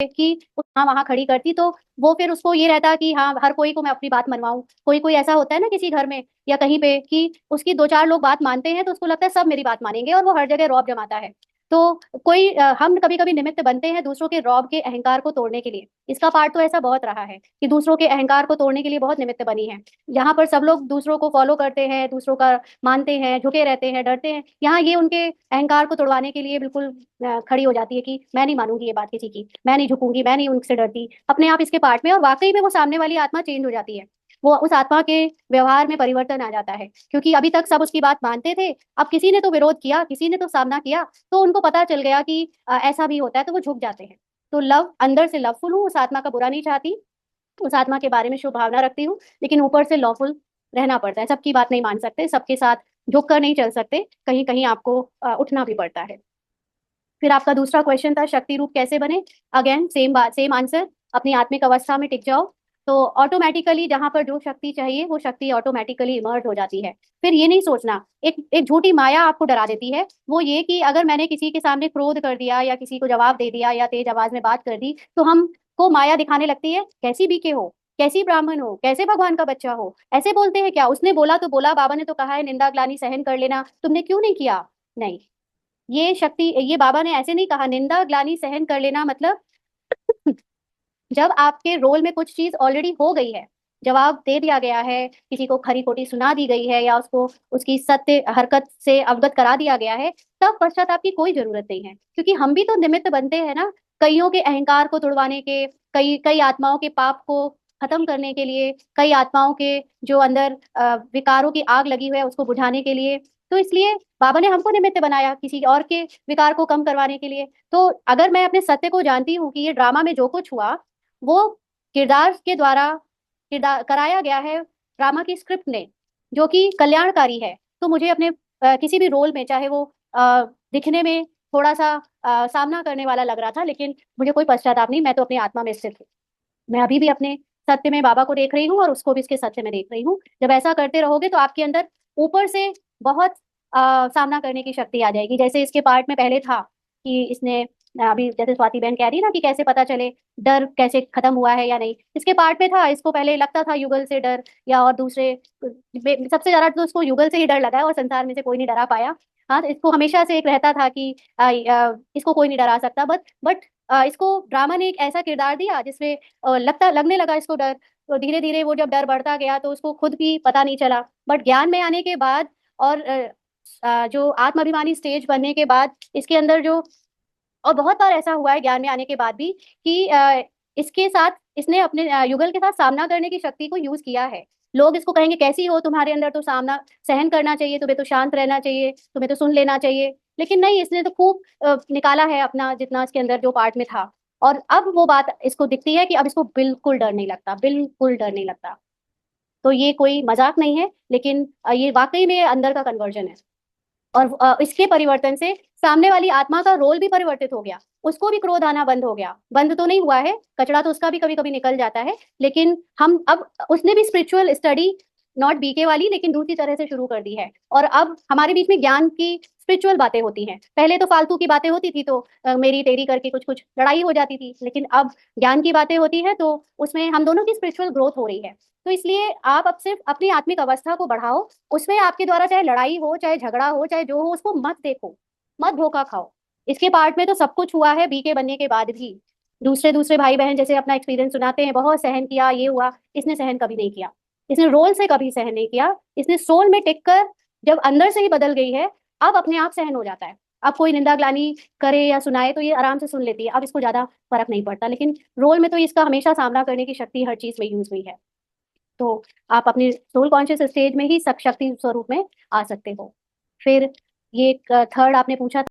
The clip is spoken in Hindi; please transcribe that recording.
कि हाँ वहां खड़ी करती, तो वो फिर उसको ये रहता कि हाँ हर कोई को मैं अपनी बात मनवाऊं। कोई कोई ऐसा होता है ना किसी घर में या कहीं पे कि उसकी दो चार लोग बात मानते हैं तो उसको लगता है सब मेरी बात मानेंगे, और वो हर जगह रौब जमाता है। तो कोई हम कभी कभी निमित्त बनते हैं दूसरों के रौब के अहंकार को तोड़ने के लिए। इसका पार्ट तो ऐसा बहुत रहा है कि दूसरों के अहंकार को तोड़ने के लिए बहुत निमित्त बनी है। यहाँ पर सब लोग दूसरों को फॉलो करते हैं, दूसरों का मानते हैं, झुके रहते हैं, डरते हैं। यहाँ ये उनके अहंकार को तोड़वाने के लिए बिल्कुल खड़ी हो जाती है कि मैं नहीं मानूंगी ये बात किसी की, मैं नहीं झुकूंगी, मैं नहीं उनसे डरती, अपने आप इसके पार्ट में। और वाकई में वो सामने वाली आत्मा चेंज हो जाती है। वो उस आत्मा के व्यवहार में परिवर्तन आ जाता है, क्योंकि अभी तक सब उसकी बात मानते थे। अब किसी ने तो विरोध किया, किसी ने तो सामना किया, तो उनको पता चल गया कि ऐसा भी होता है, तो वो झुक जाते हैं। तो लव, अंदर से लवफुल हूँ, उस आत्मा का बुरा नहीं चाहती, उस आत्मा के बारे में शुभ भावना रखती हूँ, लेकिन ऊपर से लॉफुल रहना पड़ता है। सबकी बात नहीं मान सकते, सबके साथ झुक कर नहीं चल सकते, कहीं कहीं आपको उठना भी पड़ता है। फिर आपका दूसरा क्वेश्चन था शक्ति रूप कैसे बने। अगेन सेम बात, सेम आंसर। अपनी आत्मिक अवस्था में टिक जाओ, तो ऑटोमेटिकली जहां पर जो शक्ति चाहिए वो शक्ति ऑटोमेटिकली इमर्ज हो जाती है। फिर ये नहीं सोचना, एक एक झूठी माया आपको डरा देती है, वो ये कि अगर मैंने किसी के सामने क्रोध कर दिया या किसी को जवाब दे दिया या तेज आवाज में बात कर दी, तो हमको माया दिखाने लगती है कैसी बीके हो, कैसी ब्राह्मण हो, कैसे भगवान का बच्चा हो। ऐसे बोलते हैं क्या, उसने बोला तो बोला, बाबा ने तो कहा है निंदा ग्लानि सहन कर लेना, तुमने क्यों नहीं किया। नहीं, ये शक्ति, ये बाबा ने ऐसे नहीं कहा। निंदा ग्लानि सहन कर लेना मतलब जब आपके रोल में कुछ चीज ऑलरेडी हो गई है, जवाब दे दिया गया है, किसी को खरी खोटी सुना दी गई है, या उसको उसकी सत्य हरकत से अवगत करा दिया गया है, तब पश्चाताप की कोई जरूरत नहीं है। क्योंकि हम भी तो निमित्त बनते हैं ना, कईयों के अहंकार को तुड़वाने के, कई कई आत्माओं के पाप को खत्म करने के लिए, कई आत्माओं के जो अंदर विकारों की आग लगी हुई है उसको बुझाने के लिए। तो इसलिए बाबा ने हमको निमित्त बनाया किसी और के विकार को कम करवाने के लिए। तो अगर मैं अपने सत्य को जानती हूँ कि ये ड्रामा में जो कुछ हुआ वो किरदार के द्वारा किरदार कराया गया है, ड्रामा की स्क्रिप्ट ने, जो कि कल्याणकारी है, तो मुझे अपने किसी भी रोल में, चाहे वो दिखने में थोड़ा सा सामना करने वाला लग रहा था, लेकिन मुझे कोई पश्चाताप नहीं, मैं तो अपनी आत्मा में स्थित हूँ। मैं अभी भी अपने सत्य में बाबा को देख रही हूँ और उसको भी इसके सत्य में देख रही हूँ। जब ऐसा करते रहोगे तो आपके अंदर ऊपर से बहुत सामना करने की शक्ति आ जाएगी। जैसे इसके पार्ट में पहले था कि इसने अभी जैसे स्वाति बहन कह रही है ना कि कैसे पता चले डर कैसे खत्म हुआ है या नहीं, इसके पार्ट में था, इसको पहले लगता था युगल से डर या और दूसरे, सबसे ज्यादा तो इसको युगल से ही डर लगा है और संसार में से कोई नहीं डरा पाया। हाँ, तो इसको हमेशा से एक रहता था कि इसको कोई नहीं डरा सकता, बट इसको ड्रामा ने एक ऐसा किरदार दिया जिसमें लगने लगा इसको डर। तो धीरे धीरे वो जब डर बढ़ता गया तो उसको खुद भी पता नहीं चला, बट ज्ञान में आने के बाद और जो आत्माभिमानी स्टेज बनने के बाद इसके अंदर जो, और बहुत बार ऐसा हुआ है ज्ञान में आने के बाद भी कि इसके साथ इसने अपने युगल के साथ सामना करने की शक्ति को यूज किया है। लोग इसको कहेंगे कैसी हो, तुम्हारे अंदर तो सामना सहन करना चाहिए, तुम्हें तो शांत रहना चाहिए, तुम्हें तो सुन लेना चाहिए। लेकिन नहीं, इसने तो खूब निकाला है अपना जितना इसके अंदर जो पार्ट में था। और अब वो बात इसको दिखती है कि अब इसको बिल्कुल डर नहीं लगता, बिल्कुल डर नहीं लगता। तो ये कोई मजाक नहीं है, लेकिन ये वाकई में अंदर का कन्वर्जन है। और इसके परिवर्तन से सामने वाली आत्मा का रोल भी परिवर्तित हो गया, उसको भी क्रोध आना बंद हो गया। बंद तो नहीं हुआ है, कचरा तो उसका भी कभी कभी निकल जाता है, लेकिन हम अब, उसने भी स्पिरिचुअल स्टडी, नॉट बीके वाली, लेकिन दूसरी तरह से शुरू कर दी है। और अब हमारे बीच में ज्ञान की स्पिरिचुअल बातें होती हैं। पहले तो फालतू की बातें होती थी, तो मेरी तेरी करके कुछ कुछ लड़ाई हो जाती थी, लेकिन अब ज्ञान की बातें होती है, तो उसमें हम दोनों की स्पिरिचुअल ग्रोथ हो रही है। तो इसलिए आप अब सिर्फ अपनी आत्मिक अवस्था को बढ़ाओ, उसमें आपके द्वारा चाहे लड़ाई हो, चाहे झगड़ा हो, चाहे जो हो, उसको मत देखो, मत धोखा खाओ। इसके पार्ट में तो सब कुछ हुआ है बीके बनने के बाद भी। दूसरे दूसरे भाई बहन जैसे अपना एक्सपीरियंस सुनाते हैं, बहुत सहन किया, ये हुआ, इसने सहन कभी नहीं किया। इसने रोल से कभी सहन नहीं किया, इसने सोल में टिक कर जब अंदर से ही बदल गई है, अब अपने आप सहन हो जाता है। अब कोई निंदा ग्लानि करे या सुनाए तो ये आराम से सुन लेती है, अब इसको ज्यादा फर्क नहीं पड़ता। लेकिन रोल में तो इसका हमेशा सामना करने की शक्ति हर चीज में यूज हुई है। तो आप अपने सोल कॉन्शियस स्टेज में ही शक्ति स्वरूप में आ सकते हो। फिर ये थर्ड आपने पूछा